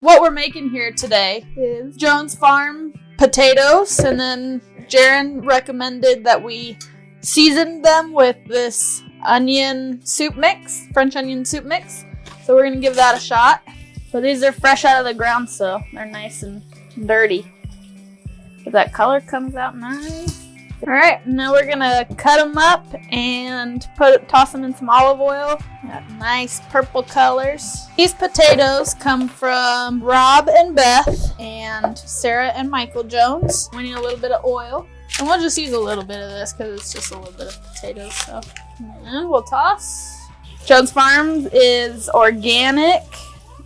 What we're making here today is Jones Farm potatoes, and then Jaron recommended that we season them with this onion soup mix, French onion soup mix. So we're gonna give that a shot. So these are fresh out of the ground, so they're nice and dirty. But that color comes out nice. All right, now we're gonna cut them up and toss them in some olive oil. Got nice purple colors. These potatoes come from Rob and Beth and Sarah and Michael Jones. We need a little bit of oil. And we'll just use a little bit of this because it's just a little bit of potatoes. So and we'll toss. Jones Farms is organic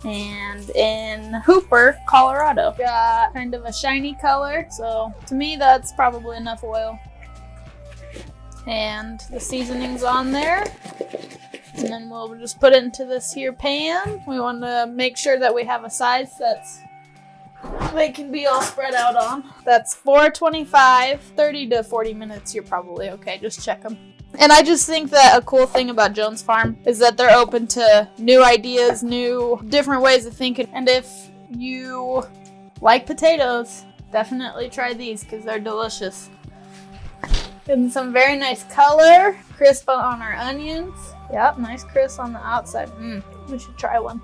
and in Hooper, Colorado. Got kind of a shiny color, so to me that's probably enough oil. And the seasoning's on there. And then we'll just put it into this here pan. We want to make sure that we have a size they can be all spread out on. That's 425, 30 to 40 minutes. You're probably okay. Just check them. And I just think that a cool thing about Jones Farm is that they're open to new ideas, different ways of thinking. And if you like potatoes, definitely try these because they're delicious. And some very nice color, crisp on our onions. Yep, nice crisp on the outside. We should try one.